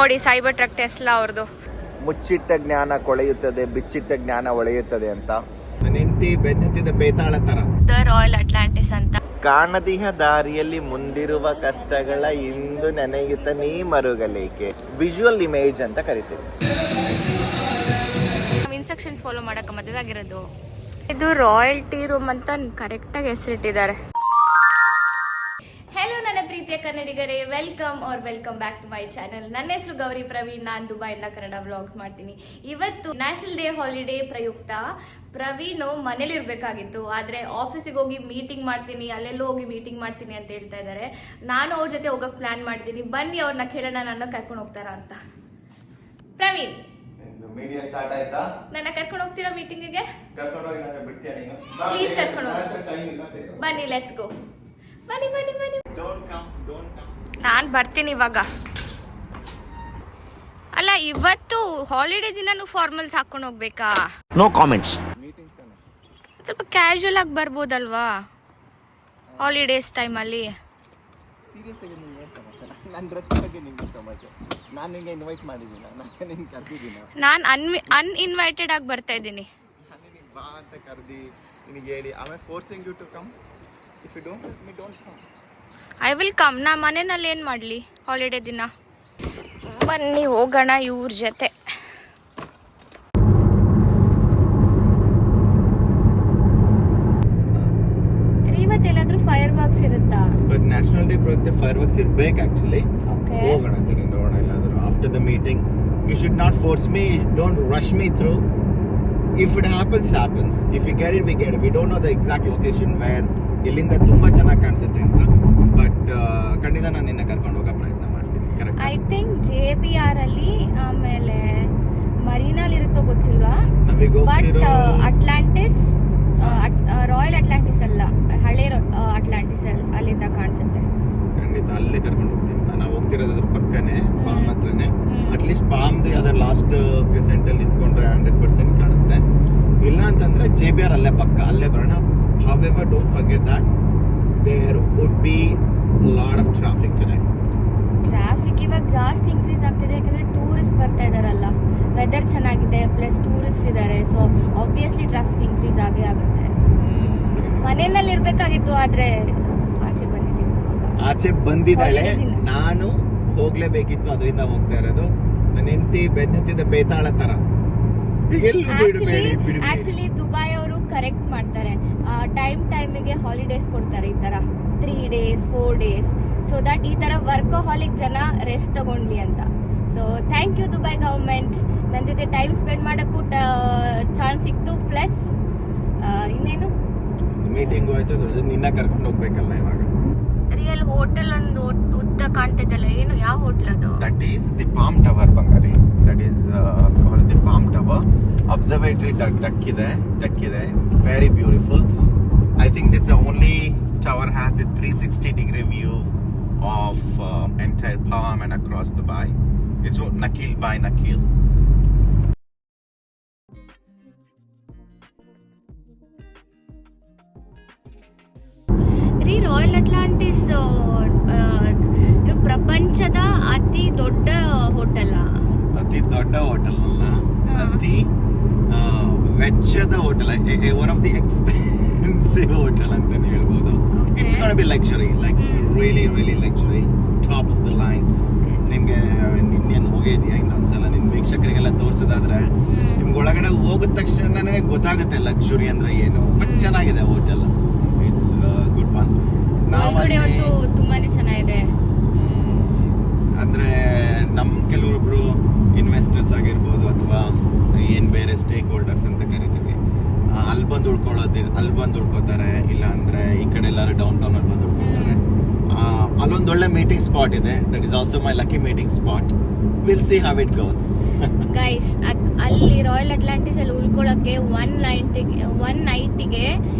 ನೋಡಿ Cybertruck Tesla ಅವ್ರದ್ದು. ಮುಚ್ಚಿಟ್ಟ ಜ್ಞಾನ ಕೊಳೆಯುತ್ತದೆ, ಬಿಚ್ಚಿಟ್ಟ ಜ್ಞಾನ ಒಳೆಯುತ್ತದೆ ಅಂತ. ನೆಂಟಿ ಬೆನ್ನತ್ತಿದ ಬೇತಾಳ ತರ ದ ರಾಯಲ್ ಅಟ್ಲಾಂಟಿಸ್ ಅಂತ. ಕಾಣದಿಹ ದಾರಿಯಲ್ಲಿ ಮುಂದಿರುವ ಕಷ್ಟಗಳ ಇಂದು ನೆನೆಯುತ್ತ ನೀ ಮರುಗಲೇಕೆ. ವಿಜುವಲ್ ಇಮೇಜ್ ಅಂತ ಕರಿತೀವಿ. ಇನ್ಸ್ಟ್ರಕ್ಷನ್ ಫಾಲೋ ಮಾಡಕ್ಕೆ ಮಧ್ಯದಾಗಿರೋದು. ಇದು ರಾಯಲ್ ಟೀ ರೂಮ್ ಅಂತ ಕರೆಕ್ಟಾಗಿ ಹೆಸರಿಟ್ಟಿದ್ದಾರೆ. ಹೆಲೋ ನನ್ನ ಪ್ರೀತಿಯ ಕನ್ನಡಿಗರೇ, welcome back to my channel. ನನ್ನ ಹೆಸರು ಗೌರಿ ಪ್ರವೀಣ್. ನಾನು ದುಬೈಯಿಂದ ಕನ್ನಡ ವ್ಲಾಗ್ಸ್ ಮಾಡ್ತೀನಿ. ಇವತ್ತು ನ್ಯಾಷನಲ್ ಡೇ ಹಾಲಿಡೇ ಪ್ರಯುಕ್ತ ಪ್ರವೀಣ್ ಮನೇಲಿರ್ಬೇಕಾಗಿತ್ತು, ಆದ್ರೆ ಆಫೀಸಿಗೆ ಹೋಗಿ ಮೀಟಿಂಗ್ ಮಾಡ್ತೀನಿ, ಅಲ್ಲೆಲ್ಲೋ ಹೋಗಿ ಮೀಟಿಂಗ್ ಮಾಡ್ತೀನಿ ಅಂತ ಹೇಳ್ತಾ ಇದ್ದಾರೆ. ನಾನು ಅವ್ರ ಜೊತೆ ಹೋಗಕ್ ಪ್ಲಾನ್ ಮಾಡಿದ್ದೀನಿ. ಬನ್ನಿ ಅವ್ರನ್ನ ಕೇಳೋಣ ನನ್ನ ಕರ್ಕೊಂಡು ಹೋಗ್ತಾರಾ ಅಂತ. ಪ್ರವೀಣ್, ಮೀಡಿಯಾ ಸ್ಟಾರ್ಟ್ ಆಯ್ತಾ? ನನ್ನ ಕರ್ಕೊಂಡು ಹೋಗ್ತೀರಾ ಮೀಟಿಂಗಿಗೆ? ಪ್ಲೀಸ್ ಕರ್ಕೊಂಡು ಹೋಗಿ. ಬನ್ನಿ, ಲೆಟ್ಸ್ ಗೋ. ಬನ್ನಿ. ನಾನು ಬರ್ತೀನಿ ಇವಾಗ. ಅಲ್ಲ, ಇವತ್ತು ಹಾಲಿಡೇ ದಿನಾನು ಫಾರ್ಮಲ್ಸ್ ಹಾಕೊಂಡು ಹೋಗ್ಬೇಕಾ? No comments. ಸ್ವಲ್ಪ ಕ್ಯಾಶುಯಲ್ ಆಗಿ ಬರ್ಬೋದಲ್ವಾ ಹಾಲಿಡೇಸ್ ಟೈಮಲ್ಲಿ? ಸೀರಿಯಸ್ ಆಗಿ ನಿಮಗೆ ಸಮಸ್ಯೆ? ನನ್ನ ಡ್ರೆಸ್ ಬಗ್ಗೆ ನಿಮಗೆ ಸಮಸ್ಯೆ? ನಾನು ನಿಮಗೆ ಇನ್ವೈಟ್ ಮಾಡಿದ್ದೀನಿ, ನಾನು ನಿಮ್ಗೆ ಕರೆದಿದ್ದೀನಿ. ನಾನು ಅನ್ಇನ್ವೈಟೆಡ್ ಆಗಿ ಬರ್ತಾ ಇದ್ದೀನಿ. ಬಾ ಅಂತ ಕರೆದಿ ನಿನಗೆ ಹೇಳಿ ಆಮೇಲೆ forcing you to come. If you don't let me don't come. I will come. ನಾ ಮನೆಯಲ್ಲಿ ಏನು ಮಾಡಲಿ ಹಾಲಿಡೇ ದಿನ? ಬನ್ನಿ ಹೋಗೋಣ ಇವ್ರ ಜೊತೆ. ಇವತ್ತೆಲ್ಲಾದ್ರೂ ಫೈರ್ ವರ್ಕ್ಸ್ ಇರುತ್ತಾ? ಬಟ್ ನ್ಯಾಷನಲ್ ಡೇ ಪ್ರಯುಕ್ತ ಫೈರ್ ವರ್ಕ್ಸ್ ಇರ್ಬೇಕು ಆಕ್ಚುಲಿ. ಹೋಗೋಣ ಅಂತ ನೋಡೋಣ ಎಲ್ಲಾದರೂ after the meeting. You should not force me, don't rush me through. If it happens, it happens. If we get it, we get it. We don't know the exact location where. ಇಲ್ಲಿಂದ ತುಂಬಾ ಚೆನ್ನಾಗಿ ಕಾಣಿಸುತ್ತೆ ಅಂತ. But ಖಂಡಿತ ನಾನು ನಿನ್ನ ಕರ್ಕೊಂಡು ಹೋಗೋ ಪ್ರಯತ್ನ ಮಾಡ್ತೀನಿ. ಕರೆಕ್ಟ್? ಐ ಥಿಂಕ್ JBR ಅಲ್ಲಿ, ಆಮೇಲೆ ಮರೀನಾಲ್ ಇರುತ್ತೋ ಗೊತ್ತಿಲ್ವಾ. ಬಟ್ ಅಟ್ಲಾಂಟಿಸ್, ರಾಯಲ್ ಅಟ್ಲಾಂಟಿಸ್ ಅಲ್ಲ, ಹಳೆ ಅಟ್ಲಾಂಟಿಸ್ ಅಲ್ಲಿಂದ ಕಾಣಿಸುತ್ತೆ. ಖಂಡಿತ ಅಲ್ಲೇ ಕರ್ಕೊಂಡು ಹೋಗ್ತೀನಿ. ನಾವು ಹೋಗ್ತಿರೋದು ಅದ್ರ ಪಕ್ಕನೇ, ಪಾಮ್ ಹತ್ರನೇ. ಅಟ್ಲೀಸ್ಟ್ ಪಾಮ್ದು ಯಾವ್ದಾರು ಲಾಸ್ಟ್ ಕ್ರಿಸೆಂಟ್ ಅಲ್ಲಿ ಇದ್ಕೊಂಡ್ರೆ 100% ಕಾಣುತ್ತೆ. ಇಲ್ಲ ಅಂತಂದ್ರೆ JBR ಅಲ್ಲೇ ಪಕ್ಕ, ಅಲ್ಲೇ ಬರೋಣ. However, don't forget that there would be a lot of traffic today. Traffic ಇವಾಗ ಜಾಸ್ತಿ ಇನ್ಕ್ರೀಸ್ ಆಗ್ತಿದೆ, ಯಾಕಂದ್ರೆ ಟೂರಿಸ್ಟ್ ಬರ್ತಾ ಇದಾರಲ್ಲ. ವೆದರ್ ಚೆನ್ನಾಗಿದೆ, ಪ್ಲಸ್ ಟೂರಿಸ್ಟ್ ಇದ್ದಾರೆ. ಸೊ ಆಬ್ವಿಯಸ್ಲಿ ಟ್ರಾಫಿಕ್ ಇನ್ಕ್ರೀಸ್ ಆಗೇ ಆಗುತ್ತೆ. ಮನೆಯಲ್ಲಿ ಇರ್ಬೇಕಾಗಿತ್ತು, ಆದ್ರೆ ಆಚೆ ಬಂದಿದ್ದಾಳೆ. ನಾನು ಹೋಗ್ಲೇಬೇಕಿತ್ತು, ಅದರಿಂದ ಹೋಗ್ತಾ ಇರೋದು. ನನ್ನ ಹೆಂಡತಿ ಬೆನ್ನತ್ತಿದ ಬೇತಾಳ ತರ. ಆಕ್ಚುಲಿ ದುಬೈ ಅವರು ಕರೆಕ್ಟ್ ಮಾಡ್ತಾರೆ. ಟೈಮಿಗೆ ಹಾಲಿಡೇಸ್ ಕೊಡ್ತಾರೆ, ಈ ತರ 3 days 4 days, ಸೊ ದಟ್ ಈ ತರ ವರ್ಕಹಾಲಿಕ್ ಜನ ರೆಸ್ಟ್ ತಗೊಂಡ್ಲಿ ಅಂತ. So thank you Dubai government. ನನ್ನ ಜೊತೆ ಟೈಮ್ ಸ್ಪೆಂಡ್ ಮಾಡೋಕ್ಕೂ ಚಾನ್ಸ್ ಸಿಕ್ತು. ಪ್ಲಸ್ ಇನ್ನೇನು ಮೀಟಿಂಗ್ ಹೋಯ್ತು, ನಿನ್ನ ಕರ್ಕೊಂಡು ಹೋಗ್ಬೇಕಲ್ಲ ಇವಾಗ. ರಿಯಲ್ ಹೋಟೆಲ್ ಒಂದು ಉದ್ದ ಕಾಣ್ತಿದ್ದಲ್ಲ, ಏನು ಯಾವ ಹೋಟೆಲ್ ಅದು? That is the Palm Tower ಬಂಗಾರಿ. That is called the Palm Tower. Observatory deck ಇದೆ, very beautiful. I think it's only tower has the 360-degree view of entire Palm and across Dubai. It's Nakheel by Nakheel. Royal Atlantis ಪ್ರಪಂಚದ ಅತಿ ದೊಡ್ಡ hotel ಅಲ್ಲ, ಅತಿ ವೆಚ್ಚದ hotel, one of the expensive hotel ಅಂತಾನೆ ಹೇಳ್ಬೋದು. It's gonna B luxury, like really luxury, top of the line. ನಿಮ್ಗೆ ನಿನ್ನೇನು ಹೋಗಿದ್ಯಾ ಇನ್ನೊಂದ್ಸಲ ನಿಮ್ ವೀಕ್ಷಕರಿಗೆಲ್ಲ ತೋರ್ಸೋದಾದ್ರೆ ನಿಮ್ಗೆ ಒಳಗಡೆ ಹೋಗಿದ ತಕ್ಷಣನೇ ಗೊತ್ತಾಗುತ್ತೆ ಲಕ್ಸುರಿ ಅಂದ್ರೆ ಏನು. ಬಟ್ ಚೆನ್ನಾಗಿದೆ ಹೋಟೆಲ್, ಇಟ್ಸ್ ಗುಡ್ ಒನ್. ನಾವಂತೂ ತುಂಬಾನೇ ಚೆನ್ನಾಗಿದೆ. ಅಂದ್ರೆ ನಮ್ ಕೆಲವೊಬ್ರು ಇನ್ವೆಸ್ಟರ್ಸ್ ಆಗಿರ್ಬೋದು, ಅಥವಾ ಏನ್ ಬೇರೆ ಸ್ಟೇಕ್ ಹೋಲ್ಡರ್ಸ್ ಅಂತ ಕರಿತೀವಿ, ಅಲ್ಲಿ ಬಂದು ಉಳ್ಕೋತಾರೆ. ಇಲ್ಲ ಅಂದ್ರೆ ಈ ಕಡೆ ಎಲ್ಲಾರು ಡೌನ್ ಟೌನ್ ಅಲ್ಲಿ ಬಂದು ಉಳ್ಕೋತಾರೆ. ಅಲ್ಲೊಂದೊಳ್ಳೆ ಮೀಟಿಂಗ್ ಸ್ಪಾಟ್ ಇದೆ. That is also my lucky meeting spot. Will see how it goes. Guys, ಅಲ್ಲಿ ರಾಯಲ್ ಅಟ್ಲಾಂಟಿಸ್ ಅಲ್ಲಿ ಉಳ್ಕೊಳ್ಳೋಕೆ 190ಗೆ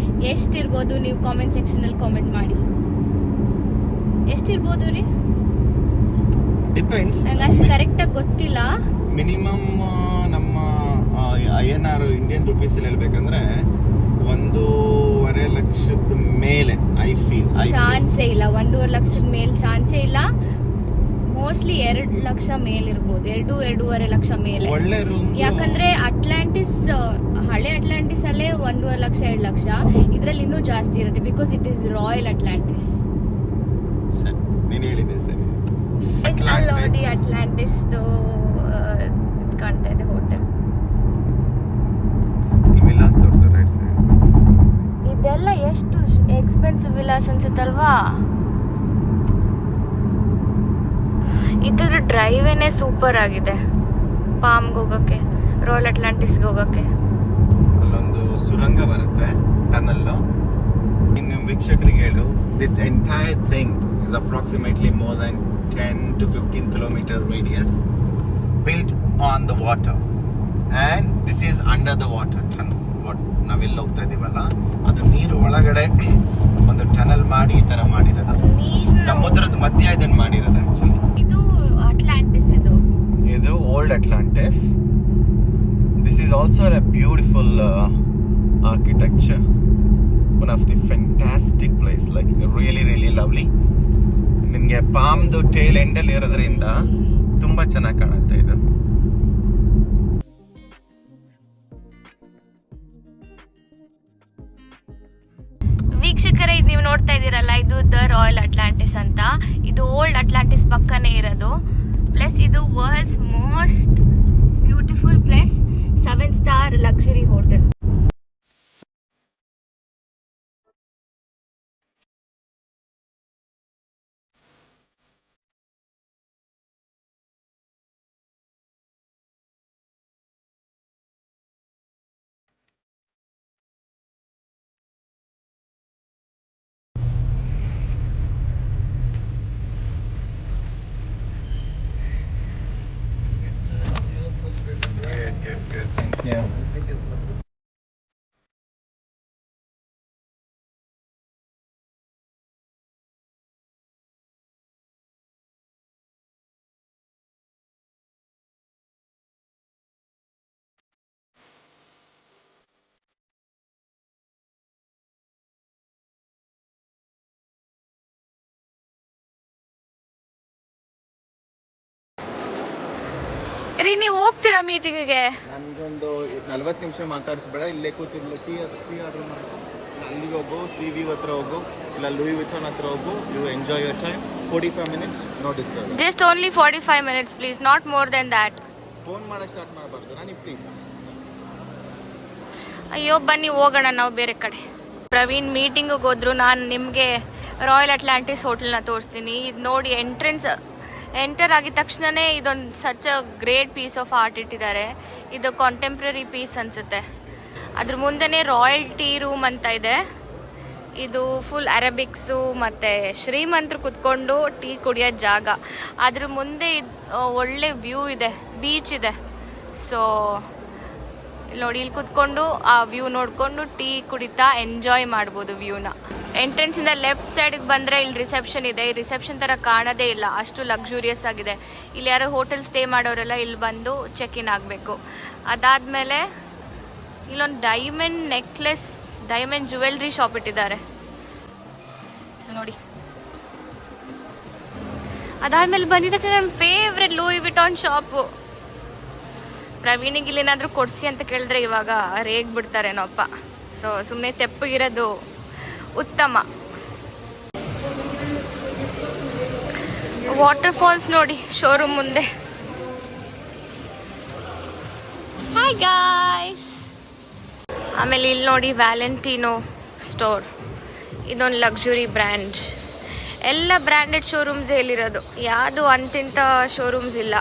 ಎಷ್ಟಿರ್ಬೋದು? ನೀವು ಕಾಮೆಂಟ್ ಸೆಕ್ಷನ್ ಅಲ್ಲಿ ಕಾಮೆಂಟ್ ಮಾಡಿ. ಎಷ್ಟಿರ್ಬೋದು ರೀ? ಡಿಪೆಂಡ್ಸ್, ನಂಗೆ ಅಷ್ಟು ಕರೆಕ್ಟಾಗಿ ಗೊತ್ತಿಲ್ಲ. ಮಿನಿಮಮ್ ನಮ್ಮ INR ಇಂಡಿಯನ್ ರುಪೀಸ್ ಅಲ್ಲಿ ಹೇಳ್ಬೇಕಂದ್ರೆ 1.5 ಲಕ್ಷದ ಮೇಲೆ. ಐ ಫೀಲ್ ಚಾನ್ಸೇ ಇಲ್ಲ. 1.5 ಲಕ್ಷದ ಮೇಲೆ ಚಾನ್ಸೇ ಇಲ್ಲ. ಮೋಸ್ಟ್ಲಿ 2 ಲಕ್ಷ ಮೇಲಿರ್ಬೋದು, 2-2.5 ಲಕ್ಷ ಮೇಲೆ. ಒಳ್ಳೆ ರೂಮ್. ಯಾಕಂದ್ರೆ ಅಟ್ಲಾಂಟಿಸ್, ಹಳೆ ಅಟ್ಲಾಂಟಿಸ್ ಅಲ್ಲೇ 1.5 ಲಕ್ಷ 2 ಲಕ್ಷ, ಇದ್ರಲ್ಲಿ ಇನ್ನೂ ಜಾಸ್ತಿ ಇರುತ್ತೆ because it is royal Atlantis. ನೀನು ಹೇಳಿದೆ ಸರಿ. ನೋಡಿ ಅಟ್ಲಾಂಟಿಸ್ ಕಾಣ್ತಾ ಇದೆ ಹೋಟೆಲ್. ವಿಲಾಸ್ ತೋರ್ಸು ರೈಟ್ ಸೈಡ್. ಇದೆಲ್ಲ ಎಷ್ಟು ಎಕ್ಸ್ಪೆನ್ಸಿವ್ ವಿಲಾಸ್ ಅನ್ಸುತ್ತಲ್ವಾ. ಇದ್ರ ಡ್ರೈವೇನೆ ಸೂಪರ್ ಆಗಿದೆ ಪಾಮ್ಗೆ ಹೋಗೋಕ್ಕೆ, ರಾಯಲ್ ಅಟ್ಲಾಂಟಿಸ್ಗೆ ಹೋಗೋಕ್ಕೆ. ಅಲ್ಲೊಂದು ಸುರಂಗ ಬರುತ್ತೆ, ಟನಲ್ಲು. ಇನ್ನು ವೀಕ್ಷಕರಿಗೆ ಹೇಳು, this entire thing is approximately more than 10 to 15 kilometer radius built on the water, and this is under the water tunnel. ನಾವೆಲ್ಲ ಹೋಗ್ತಾ ಇದೀವಲ್ಲ, ಅದು ನೀರು ಒಳಗಡೆ ಒಂದು ಟನಲ್ ಮಾಡಿ ಈ ತರ ಮಾಡಿರೋದು. ಸಮುದ್ರದ ಮಧ್ಯ ಇದನ್ನ ಮಾಡಿರೋದು ಆಕ್ಚುಲಿ. ಇದು ಅಟ್ಲಾಂಟಿಸ್, ಇದು old Atlantis. This is also a beautiful architecture, one of the fantastic place, like really really lovely. ನಿಮಗೆ ಪಾಮ್ದು ಟೇಲ್ ಎಂಡಲ್ಲಿ ಇರೋದ್ರಿಂದ ತುಂಬಾ ಚೆನ್ನಾಗಿ ಕಾಣುತ್ತೆ ಇದು. ವೀಕ್ಷಕರೇ, ಇದು ನೀವು ನೋಡ್ತಾ ಇದ್ದೀರಲ್ಲ, ಇದು ದ ರಾಯಲ್ ಅಟ್ಲಾಂಟಿಸ್ ಅಂತ. ಇದು ಓಲ್ಡ್ ಅಟ್ಲಾಂಟಿಸ್ ಪಕ್ಕನೇ ಇರೋದು. ಪ್ಲಸ್ ಇದು world's most beautiful place, 7 star luxury hotel. ರೀ, ನೀವು ಹೋಗ್ತೀರಾ ಮೀಟಿಂಗಿಗೆ? ನನ್ಗೊಂದು 40 ನಿಮಿಷ ಮಾತಾಡಿಸ್ಬೇಡ, ಇಲ್ಲೇ ಕೂತಿರ್ಲಿ. ಟೀ ಆರ್ಡರ್ ಮಾಡಿ ಅಲ್ಲಿಗೆ ಹೋಗು, CV ಹತ್ರ ಹೋಗು, ಇಲ್ಲ ಲೂಯಿ ವಿಥಾನ್ ಹತ್ರ ಹೋಗು. You enjoy your time. 45 minutes, no disturb. Just only 45 minutes please, not more than that. Phone ಮಾಡಕ್ಕೆ ಸ್ಟಾರ್ಟ್ ಮಾಡಬಾರ್ದು ನಾನು, ಪ್ಲೀಸ್. ಅಯ್ಯೋ, ಬನ್ನಿ ಹೋಗೋಣ ನಾವು ಬೇರೆ ಕಡೆ. ಪ್ರವೀಣ್ ಮೀಟಿಂಗಿಗೆ ಹೋದ್ರು, ನಾನು ನಿಮಗೆ ರಾಯಲ್ ಅಟ್ಲಾಂಟಿಸ್ ಹೋಟೆಲ್ನ ತೋರಿಸ್ತೀನಿ. ಇದು ನೋಡಿ, ಎಂಟರ್ ಆಗಿದ ತಕ್ಷಣನೇ ಇದೊಂದು such a great piece of art ಇಟ್ಟಿದ್ದಾರೆ. ಇದು ಕಾಂಟೆಂಪ್ರರಿ ಪೀಸ್ ಅನ್ಸುತ್ತೆ. ಅದ್ರ ಮುಂದೆನೇ ರಾಯಲ್ಟಿ ರೂಮ್ ಅಂತ ಇದೆ. ಇದು ಫುಲ್ ಅರೇಬಿಕ್ಸು ಮತ್ತು ಶ್ರೀಮಂತರು ಕುತ್ಕೊಂಡು ಟೀ ಕುಡಿಯೋ ಜಾಗ. ಅದ್ರ ಮುಂದೆ ಒಳ್ಳೆ ವ್ಯೂ ಇದೆ, ಬೀಚ್ ಇದೆ. ಸೊ ನೋಡಿ, ಇಲ್ಲಿ ಕುತ್ಕೊಂಡು ಆ ವ್ಯೂ ನೋಡಿಕೊಂಡು ಟೀ ಕುಡಿತಾ ಎಂಜಾಯ್ ಮಾಡ್ಬೋದು ವ್ಯೂನ. ಎಂಟ್ರೆನ್ಸಿಂದ ಲೆಫ್ಟ್ ಸೈಡ್ಗೆ ಬಂದರೆ ಇಲ್ಲಿ ರಿಸೆಪ್ಷನ್ ಇದೆ. ಈ ರಿಸೆಪ್ಷನ್ ಥರ ಕಾಣೋದೇ ಇಲ್ಲ, ಅಷ್ಟು ಲಕ್ಸುರಿಯಸ್ ಆಗಿದೆ. ಇಲ್ಲಿ ಯಾರೋ ಹೋಟೆಲ್ ಸ್ಟೇ ಮಾಡೋರೆಲ್ಲ ಇಲ್ಲಿ ಬಂದು ಚೆಕ್ ಇನ್ ಆಗಬೇಕು. ಅದಾದಮೇಲೆ ಇಲ್ಲೊಂದು diamond necklace, diamond jewellery shop ಇಟ್ಟಿದ್ದಾರೆ. ಸೊ ನೋಡಿ, ಅದಾದಮೇಲೆ ಬಂದಿದ್ದ ತಕ್ಷಣ ನನ್ನ ಫೇವ್ರೆಟ್ ಲೂಯಿ ವಿಟಾನ್ ಶಾಪು. ಪ್ರವೀಣಿಗೆ ಇಲ್ಲೇನಾದರೂ ಕೊಡಿಸಿ ಅಂತ ಕೇಳಿದ್ರೆ ಇವಾಗ ರೇಗ್ಬಿಡ್ತಾರೇನೋಪ್ಪ. ಸೊ ಸುಮ್ಮನೆ ತೆಪ್ಪಗಿರೋದು ಉತ್ತಮ. ವಾಟರ್ ಫಾಲ್ಸ್ ನೋಡಿ ಶೋರೂಮ್ ಮುಂದೆ. Hi guys. ಆಮೇಲೆ ಇಲ್ಲಿ ನೋಡಿ ವ್ಯಾಲೆಂಟಿನೋ ಸ್ಟೋರ್, ಇದೊಂದು ಲಕ್ಸುರಿ ಬ್ರ್ಯಾಂಡ್. ಎಲ್ಲ ಬ್ರ್ಯಾಂಡೆಡ್ ಶೋರೂಮ್ಸ್ ಹೇಳಿರೋದು, ಯಾವುದು ಅಂತಿಂಥ ಶೋರೂಮ್ಸ್ ಇಲ್ಲ.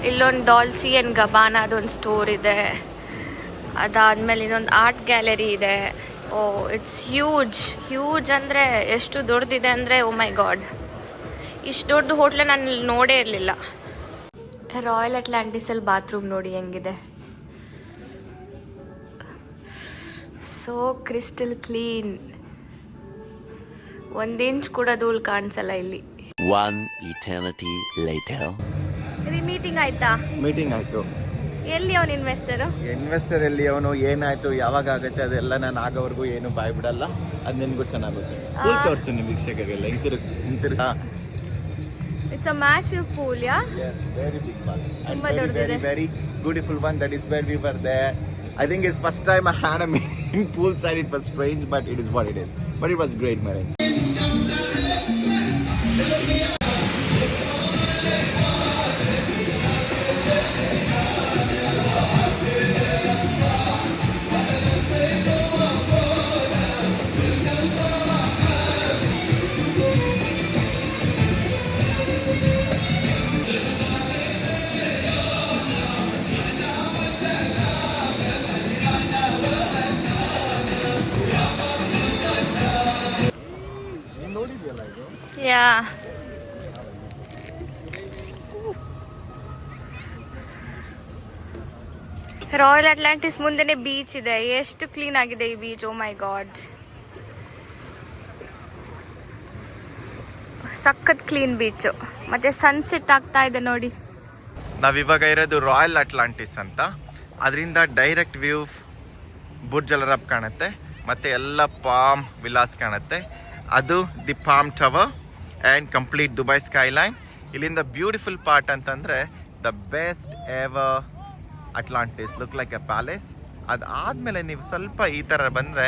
ಇಲ್ಲೊಂದು ಡಾಲ್ಸಿ ಆ್ಯಂಡ್ ಗಬಾನ ಅದೊಂದು ಸ್ಟೋರ್ ಇದೆ. ಅದಾದಮೇಲೆ ಇದೊಂದು ಆರ್ಟ್ ಗ್ಯಾಲರಿ ಇದೆ. ಓ, ಇಟ್ಸ್ ಹ್ಯೂಜ್ ಅಂದರೆ ಎಷ್ಟು ದೊಡ್ಡದಿದೆ ಅಂದರೆ, ಓ ಮೈ ಗಾಡ್, ಇಷ್ಟು ದೊಡ್ಡ ಹೋಟ್ಲ ನಾನು ನೋಡೇ ಇರಲಿಲ್ಲ. ರಾಯಲ್ ಅಟ್ಲಾಂಟಿಸಲ್ಲಿ ಬಾತ್ರೂಮ್ ನೋಡಿ ಹೆಂಗಿದೆ, ಸೋ ಕ್ರಿಸ್ಟಲ್ ಕ್ಲೀನ್. 1 ಇಂಚ್ ಕೂಡ ಧೂಳು ಕಾಣಿಸಲ್ಲ ಇಲ್ಲಿ. One eternity later. ಮೀಟಿಂಗ್ ಆಯ್ತಾ? ಮೀಟಿಂಗ್ ಆಯ್ತು. ಎಲ್ಲಿ ಅವನು ಇನ್ವೆಸ್ಟರ್ ಎಲ್ಲಿ ಅವನು, ಏನಾಯ್ತು, ಯಾವಾಗ ಆಗುತ್ತೆ ಅದೆಲ್ಲ ನಾನು ಆಗೋವರೆಗೂ ಏನು ಬಾಯ್ ಬಿಡಲ್ಲ. ಅದು ನಿನಗೂ ಚೆನ್ನಾಗುತ್ತೆ. ಫುಲ್ ತೋರಿಸು ನಿಮ್ಮ ವೀಕ್ಷಕರಿಗೆಲ್ಲ. ಹಿಂತಿರುಗಿಸ್. It's a massive pool yeah Yes, very big one. And ತುಂಬಾ very, ದೊಡ್ಡದಿದೆ. very, very beautiful one. That is where we were there. I think it's first time I had a meeting poolside. It was strange, but it is what it is. But it was great, man. Yeah Royal Atlantis ಮುಂದೆನೆ beach ಇದೆ. ಎಷ್ಟು clean ಆಗಿದೆ ಈ beach. Oh my god, ಸಖತ್ clean beach. ಮತ್ತೆ sunset ಆಗ್ತಾ ಇದೆ ನೋಡಿ. ನಾವಿವಾಗ ಇರೋದು ರಾಯಲ್ ಅಟ್ಲಾಂಟಿಸ್ ಅಂತ. ಅದರಿಂದ direct view Burj Al Arab ಕಾಣುತ್ತೆ, ಮತ್ತೆ ಎಲ್ಲ ಪಾಮ್ ವಿಲಾಸ್ ಕಾಣುತ್ತೆ. ಅದು the Palm Tower and complete Dubai skyline. ಇಲ್ಲಿಂದ ಬ್ಯೂಟಿಫುಲ್ ಪಾರ್ಟ್ ಅಂತಂದರೆ the best ever Atlantis, look like a palace. ಅದಾದಮೇಲೆ ನೀವು ಸ್ವಲ್ಪ ಈ ಥರ ಬಂದರೆ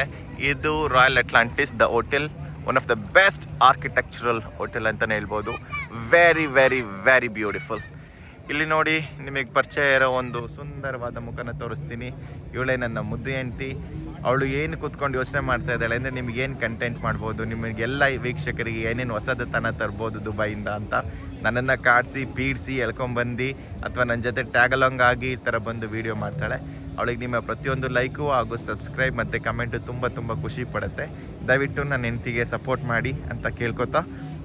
ಇದು royal Atlantis the hotel, one of the best architectural hotel ಅಂತಲೇ ಹೇಳ್ಬೋದು. Very very very beautiful. ಇಲ್ಲಿ ನೋಡಿ, ನಿಮಗೆ ಪರಿಚಯ ಇರೋ ಒಂದು ಸುಂದರವಾದ ಮುಖನ ತೋರಿಸ್ತೀನಿ. ಇವಳೇ ನನ್ನ ಮುದ್ದು ಹೆಂಡ್ತಿ. ಅವಳು ಏನು ಕೂತ್ಕೊಂಡು ಯೋಚನೆ ಮಾಡ್ತಾ ಇದ್ದಾಳೆ ಅಂದರೆ ನಿಮಗೇನು ಕಂಟೆಂಟ್ ಮಾಡ್ಬೋದು, ನಿಮಗೆಲ್ಲ ವೀಕ್ಷಕರಿಗೆ ಏನೇನು ಹೊಸದತನ ತರ್ಬೋದು ದುಬೈಯಿಂದ ಅಂತ ನನ್ನನ್ನು ಕಾಡಿಸಿ ಪೀಡಿಸಿ ಎಳ್ಕೊಂಬಂದು ಅಥವಾ ನನ್ನ ಜೊತೆ ಟ್ಯಾಗಲಾಂಗ್ ಆಗಿ ಈ ಥರ ಬಂದು ವೀಡಿಯೋ ಮಾಡ್ತಾಳೆ. ಅವಳಿಗೆ ನಿಮ್ಮ ಪ್ರತಿಯೊಂದು ಲೈಕು ಹಾಗೂ ಸಬ್ಸ್ಕ್ರೈಬ್ ಮತ್ತು ಕಮೆಂಟು ತುಂಬ ತುಂಬ ಖುಷಿ ಪಡುತ್ತೆ. ದಯವಿಟ್ಟು ನನ್ನ ಹೆಂಡ್ತಿಗೆ ಸಪೋರ್ಟ್ ಮಾಡಿ ಅಂತ ಕೇಳ್ಕೊತಾ,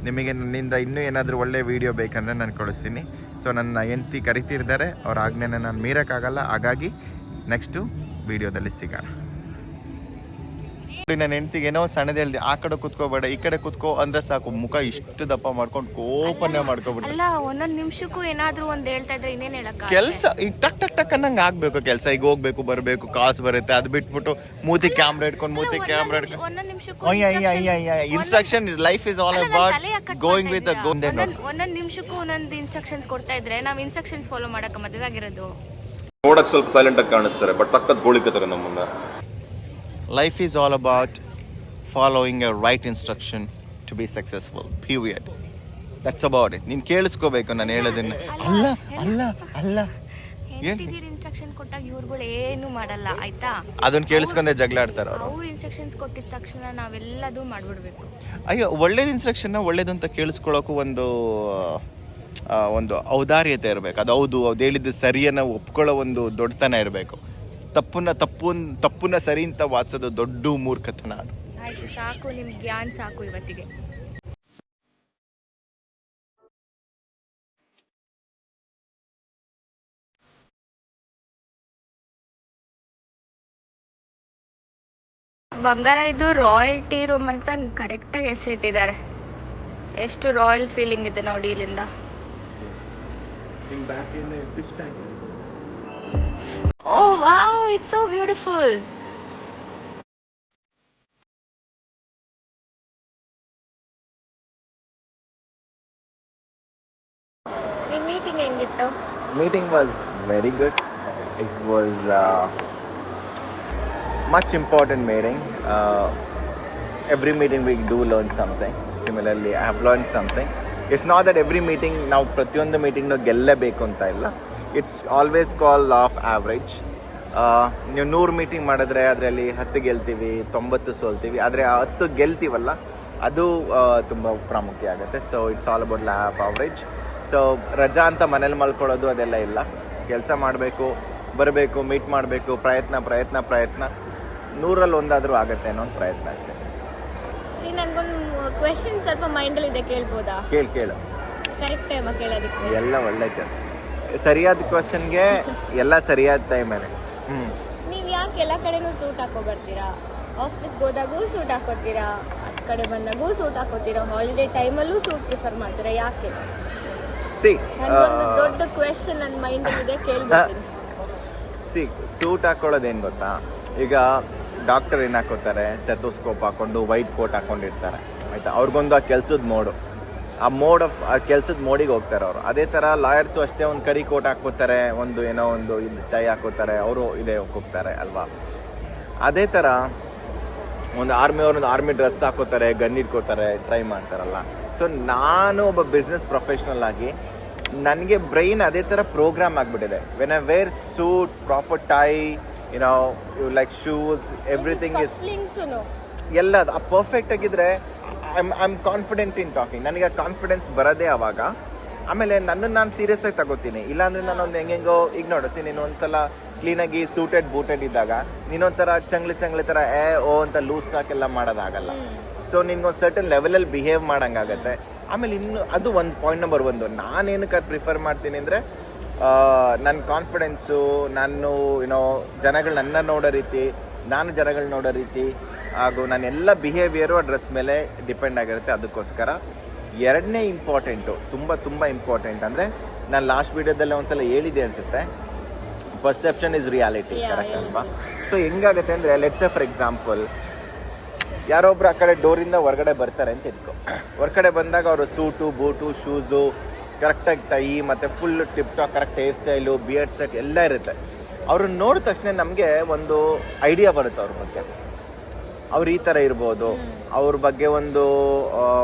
ನಿಮಗೆ ನನ್ನಿಂದ ಇನ್ನೂ ಏನಾದರೂ ಒಳ್ಳೆ ವೀಡಿಯೋ ಬೇಕಂದರೆ ನಾನು ಕಳಿಸ್ತೀನಿ. ಸೊ ನನ್ನ ಹೆಂಡ್ತಿ ಕರಿತಿರ್ತಾರೆ, ಅವ್ರ ಆಜ್ಞೆನ ನಾನು ಮೀರೋಕ್ಕಾಗಲ್ಲ. ಹಾಗಾಗಿ ನೆಕ್ಸ್ಟು ವೀಡಿಯೋದಲ್ಲಿ ಸಿಗೋಣ. ನನ್ನ ಹೆಂಡ್ತಿಗೆ ಏನೋ ಸಣ್ಣದು ಹೇಳ್ದೆ, ಆ ಕಡೆ ಕುತ್ಕೋಬೇಡ ಈ ಕಡೆ ಕುತ್ಕೋ ಅಂದ್ರೆ ಸಾಕು, ಮುಖ ಇಷ್ಟು ದಪ್ಪ ಮಾಡ್ಕೊಂಡು ಕೋಪನ್ನೇ ಮಾಡ್ಕೊಬಿಡ್ತಾರೆ. ಅಲ್ಲ, ಒಂದೊಂದು ನಿಮಿಷಕ್ಕೂ ಏನಾದ್ರೂ ಒಂದು ಹೇಳ್ತಾ ಇದ್ರೆ ಇನ್ನೇನು ಹೇಳಕ್ಕ. ಕೆಲಸ ಈಗ ಟಕ್ ಟಕ್ ಟಕ್ ಅನ್ನಂಗೆ ಆಗ್ಬೇಕು ಕೆಲಸ. ಈಗ ಹೋಗ್ಬೇಕು ಬರಬೇಕು, ಕಾಸು ಬರುತ್ತೆ. ಅದು ಬಿಟ್ಬಿಟ್ಟು ಮೂತಿ ಕ್ಯಾಮ್ರಾ ಇಟ್ಕೊಂಡು ಒಂದೊಂದು ನಿಮಿಷಕ್ಕೂ instruction. Life is all about going with ಒಂದೊಂದು ನಿಮಿಷಕ್ಕೂ ಒಂದೊಂದು ಇನ್ಸ್ಟ್ರಕ್ಷನ್ಸ್ ಕೊಡ್ತಾ ಇದ್ರೆ ನಾವು ಇನ್ಸ್ಟ್ರಕ್ಷನ್ಸ್ ಫಾಲೋ ಮಾಡಕ ಮದುವೆಯಾಗಿರೋದು. ನೋಡಕ್ ಸ್ವಲ್ಪ ಸೈಲೆಂಟ್ ಆಗಿ ಕಾಣಿಸ್ತಾರೆ, ಬಟ್ ಸಖತ್ ಗೋಳಿಕತ್ತಾರೆ ನಮ್ಮನ್ನ. Life is all about following a right instruction to be successful. Period. That's about it. ನೀನು ಕೇಳಿಸ್ಕೋಬೇಕು ನಾನು ಹೇಳೋದನ್ನ. ಅಲ್ಲ ಅಲ್ಲ ಅಲ್ಲ ಇನ್ಸ್ಟ್ರಕ್ಷನ್ ಕೊಟ್ಟಾಗ ಇವ್ರುಗಳು ಏನು ಮಾಡಲ್ಲ, ಆಯ್ತಾ? ಅದನ್ನ ಕೇಳಿಸ್ಕೊಂಡೆ ಜಗಳ ಆಡ್ತಾರೆ ಅವರು. ಅವ್ರು ಇನ್ಸ್ಟ್ರಕ್ಷನ್ಸ್ ಕೊಟ್ಟಿದ ತಕ್ಷಣ ನಾವೆಲ್ಲದೂ ಮಾಡ್ಬಿಡ್ಬೇಕು. ಅಯ್ಯೋ, ಒಳ್ಳೇದು ಇನ್ಸ್ಟ್ರಕ್ಷನ್ನ ಒಳ್ಳೇದು ಅಂತ ಕೇಳಿಸ್ಕೊಳ್ಳೋಕು ಒಂದು ಔದಾರ್ಯತೆ ಇರಬೇಕು. ಅದು ಹೌದು, ಅದು ಹೇಳಿದ್ದು ಸರಿಯನ್ನು ಒಪ್ಕೊಳ್ಳೋ ಒಂದು ದೊಡ್ಡತನ ಇರಬೇಕು. ತಪ್ಪನ್ನ ಸರಿ ಅಂತ ವಾದಿಸೋದು ದೊಡ್ಡ ಮೂರ್ಖತನ. ಅದು ಆಯ್ತು, ಸಾಕು ನಿಮ್ಗೆ ಜ್ಞಾನ ಸಾಕು ಇವತ್ತಿಗೆ. ಬಂಗಾರ, ಇದು ರಾಯಲ್ಟಿ ರೂಮ್ ಅಂತ ಕರೆಕ್ಟಾಗಿ ಹೆಸರಿಟ್ಟಿದ್ದಾರೆ. ಎಷ್ಟು ರಾಯಲ್ ಫೀಲಿಂಗ್ ಇದೆ ನೋಡಿ ಇಲ್ಲಿಂದ. Oh wow, it's so beautiful. The meeting ಹೆಂಗಿತ್ತು? Meeting was very good. It was much important meeting. Every meeting we do learn something. Similarly, I have learned something. It's not that every meeting ನಾವು ಪ್ರತಿಯೊಂದು ಮೀಟಿಂಗ್ನು ಗೆಲ್ಲಬೇಕು ಅಂತ ಇಲ್ಲ. It's always call law of average. ನೀವು 100 meeting ಮಾಡಿದ್ರೆ ಅದರಲ್ಲಿ 10 ಗೆಲ್ತೀವಿ, 90 ಸೋಲ್ತೀವಿ. ಆದರೆ ಆ 10 ಗೆಲ್ತೀವಲ್ಲ, ಅದು ತುಂಬ ಪ್ರಾಮುಖ್ಯ ಆಗುತ್ತೆ. So it's all about law of average. So ರಜಾ ಅಂತ ಮನೇಲಿ ಮಲ್ಕೊಳ್ಳೋದು ಅದೆಲ್ಲ ಇಲ್ಲ. ಕೆಲಸ ಮಾಡಬೇಕು, ಬರಬೇಕು, ಮೀಟ್ ಮಾಡಬೇಕು, ಪ್ರಯತ್ನ 100ರಲ್ಲಿ ಒಂದಾದರೂ ಆಗುತ್ತೆ ಅನ್ನೋ ಒಂದು ಪ್ರಯತ್ನ ಅಷ್ಟೇ. ನನಗೊಂದು ಕ್ವೆಶನ್ ಸ್ವಲ್ಪ ಮೈಂಡಲ್ಲಿ ಇದೆ, ಕೇಳ್ಬೋದಾ? ಕೇಳು. ಕರೆಕ್ಟ್ ಟೈಮ್ ಕೇಳೋದಕ್ಕೆ ಎಲ್ಲ ಒಳ್ಳೆ ಕೆಲಸ. ಸರಿಯಾದ ಕ್ವಶನ್ಗೆ ಎಲ್ಲ ಸರಿಯಾದ ಟೈಮೇನೆ. ನೀವು ಯಾಕೆ ಎಲ್ಲ ಕಡೆನೂ ಸೂಟ್ ಹಾಕೋ ಬರ್ತೀರಾ? ಆಫೀಸ್ಗೆ ಹೋದಾಗೂ ಸೂಟ್ ಹಾಕೋತೀರಾ, ಆ ಕಡೆ ಬಂದಾಗೂ ಸೂಟ್ ಹಾಕೋತೀರಾ, ಹಾಲಿಡೇ ಟೈಮಲ್ಲೂ ಸೂಟ್ ಪ್ರಿಫರ್ ಮಾಡ್ತೀರಾ, ಯಾಕೆ? ನನಗೊಂದು ದೊಡ್ಡ ಕ್ವೆಶನ್ ನನ್ನ ಮೈಂಡಲ್ಲಿ ಇದೆ, ಕೇಳ್ಬಿಡ್ತೀನಿ. ಸೂಟ್ ಹಾಕೊಳ್ಳೋದೇನು ಗೊತ್ತಾ? ಈಗ ಡಾಕ್ಟರ್ ಏನು ಹಾಕೋತಾರೆ, ಸ್ಟೆಥೋಸ್ಕೋಪ್ ಹಾಕೊಂಡು ವೈಟ್ ಕೋಟ್ ಹಾಕೊಂಡಿರ್ತಾರೆ, ಆಯಿತಾ? ಅವ್ರಿಗೊಂದು ಆ ಕೆಲಸದ ಮೋಡು. ಆ ಮೋಡ್ ಆಫ್ ಆ ಕೆಲಸದ ಮೋಡಿಗೆ ಹೋಗ್ತಾರೆ ಅವರು. ಅದೇ ಥರ ಲಾಯರ್ಸು ಅಷ್ಟೇ ಒಂದು ಕರಿ ಕೋಟ್ ಹಾಕ್ಕೋತಾರೆ, ಒಂದು ಏನೋ ಒಂದು ಇದು ಟೈ ಹಾಕೋತಾರೆ, ಅವರು ಇದೇ ಹೋಗ್ತಾರೆ ಅಲ್ವಾ. ಅದೇ ಥರ ಒಂದು ಆರ್ಮಿ ಡ್ರೆಸ್ ಹಾಕೋತಾರೆ, ಗನ್ ಇಟ್ಕೋತಾರೆ, ಟ್ರೈ ಮಾಡ್ತಾರಲ್ಲ. ಸೊ ನಾನು ಒಬ್ಬ ಬಿಸ್ನೆಸ್ ಪ್ರೊಫೆಷ್ನಲ್ ಆಗಿ ನನಗೆ ಬ್ರೈನ್ ಅದೇ ಥರ ಪ್ರೋಗ್ರಾಮ್ ಆಗಿಬಿಟ್ಟಿದೆ. When I wear suit, proper tie, you know like shoes, everything is ಎಲ್ಲ ಆ ಪರ್ಫೆಕ್ಟ್ ಆಗಿದ್ರೆ I am confident in talking. ನನಗೆ ಆ ಕಾನ್ಫಿಡೆನ್ಸ್ ಬರೋದೇ ಆವಾಗ. ಆಮೇಲೆ ನನ್ನನ್ನು ನಾನು ಸೀರಿಯಸ್ ಆಗಿ ತಗೋತೀನಿ. ಇಲ್ಲಾಂದರೆ ನಾನೊಂದು ಹೆಂಗೆಂಗೋ ಈಗ ನೋಡಿಸಿ, ನೀನು ಒಂದ್ಸಲ ಕ್ಲೀನಾಗಿ ಸೂಟೆಡ್ ಬೂಟೆಡ್ ಇದ್ದಾಗ ನೀನೊಂಥರ ಚಂಗ್ಲಿ ಥರ ಅಂತ ಲೂಸ್ ಟಾಕ್ ಎಲ್ಲ ಮಾಡೋದಾಗಲ್ಲ. ಸೊ ನಿನ್ಗೊಂದು ಸರ್ಟನ್ ಲೆವೆಲಲ್ಲಿ ಬಿಹೇವ್ ಮಾಡೋಂಗಾಗತ್ತೆ. ಆಮೇಲೆ ಇನ್ನು ಅದು ಒಂದು ಪಾಯಿಂಟ್ ನಂಬರ್ 1. ನಾನೇನಕ್ಕೆ ಅದು ಪ್ರಿಫರ್ ಮಾಡ್ತೀನಿ ಅಂದರೆ ನನ್ನ ಕಾನ್ಫಿಡೆನ್ಸು, ನಾನು ಜನಗಳು ನನ್ನ ನೋಡೋ ರೀತಿ, ನಾನು ಜನಗಳು ನೋಡೋ ರೀತಿ, ಹಾಗೂ ನನ್ನೆಲ್ಲ ಬಿಹೇವಿಯರು ಆ ಡ್ರೆಸ್ ಮೇಲೆ ಡಿಪೆಂಡ್ ಆಗಿರುತ್ತೆ. ಅದಕ್ಕೋಸ್ಕರ ಎರಡನೇ ಇಂಪಾರ್ಟೆಂಟು, ತುಂಬ ಇಂಪಾರ್ಟೆಂಟ್ ಅಂದರೆ ನಾನು ಲಾಸ್ಟ್ ವೀಡಿಯೋದಲ್ಲೇ ಒಂದ್ಸಲ ಹೇಳಿದೆ ಅನಿಸುತ್ತೆ, ಪರ್ಸೆಪ್ಷನ್ ಇಸ್ ರಿಯಾಲಿಟಿ, ಕರೆಕ್ಟ್ ಅಲ್ವಾ? ಸೊ ಹೆಂಗಾಗುತ್ತೆ ಅಂದರೆ, ಲೆಟ್ಸ್ ಫಾರ್ ಎಕ್ಸಾಂಪಲ್, ಯಾರೊಬ್ರು ಆ ಕಡೆ ಡೋರಿಂದ ಹೊರಗಡೆ ಬರ್ತಾರೆ ಅಂತ ಇಟ್ಕೊ. ಹೊರಗಡೆ ಬಂದಾಗ ಅವರು ಸೂಟು, ಬೂಟು, ಶೂಸು, ಕರೆಕ್ಟಾಗಿ ಟೈ ಮತ್ತು full tip top, correct hair style, beard set ಎಲ್ಲ ಇರುತ್ತೆ. ಅವ್ರನ್ನ ನೋಡಿದ ತಕ್ಷಣ ನಮಗೆ ಒಂದು ಐಡಿಯಾ ಬರುತ್ತೆ ಅವ್ರ ಬಗ್ಗೆ. ಅವ್ರು ಈ ಥರ ಇರ್ಬೋದು, ಅವ್ರ ಬಗ್ಗೆ ಒಂದು